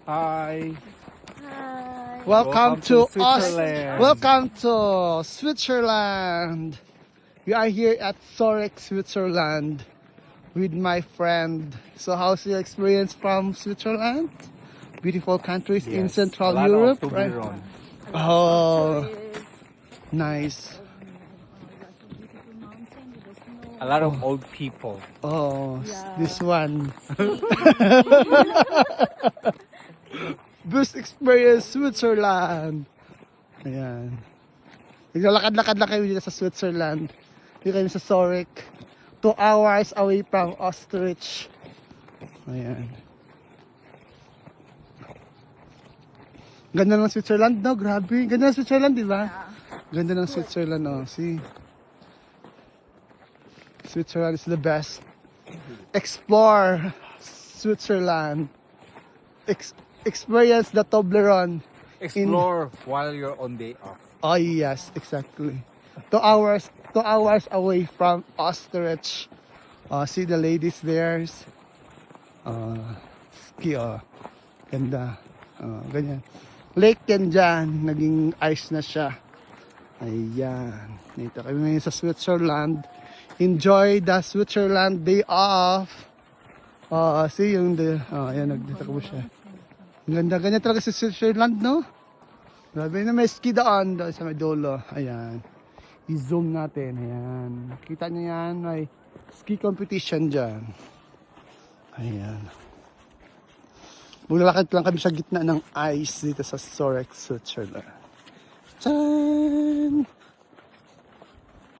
Hi. Hi. Welcome to Switzerland. Welcome to Switzerland. We are here at Zurich, Switzerland, with my friend. So, how's your experience from Switzerland? Beautiful countries in Yes, a Central lot of Europe, right? Toblerone. Oh, nice. Lots of beautiful mountain with the snow. A lot of old people. Oh, Yeah. this one. Skiing. Best experience, Switzerland. Ayan. Naglalakad-lakad lang kayo dito sa Switzerland. Dito kami sa Zurich. 2 hours away from Ostrich. Ayan. Ganda ng Switzerland, no? Grabe. Ganda ng Switzerland, di ba? Ganda ng Switzerland, oh. See? Switzerland is the best. Explore Switzerland. Experience the Toblerone. Explore while you're on day off. Oh yes, exactly. 2 hours away from Ostrich. See the ladies there. Ski, ganda. Ganyan. Lake yan dyan. Naging ice na siya. Ayan. Dito kami ngayon sa Switzerland. Enjoy the Switzerland day off. See yung ayan, nagtatakbo siya. Ang ganda, ganyan talaga sa Switzerland, no? Grabe na, may ski doon sa may dulo. Ayan. I-zoom natin. Ayan. Kita niyo yan, may ski competition dyan. Ayan. Maglalakad lang kami sa gitna ng ice dito sa Zurich, Switzerland. Tcharam!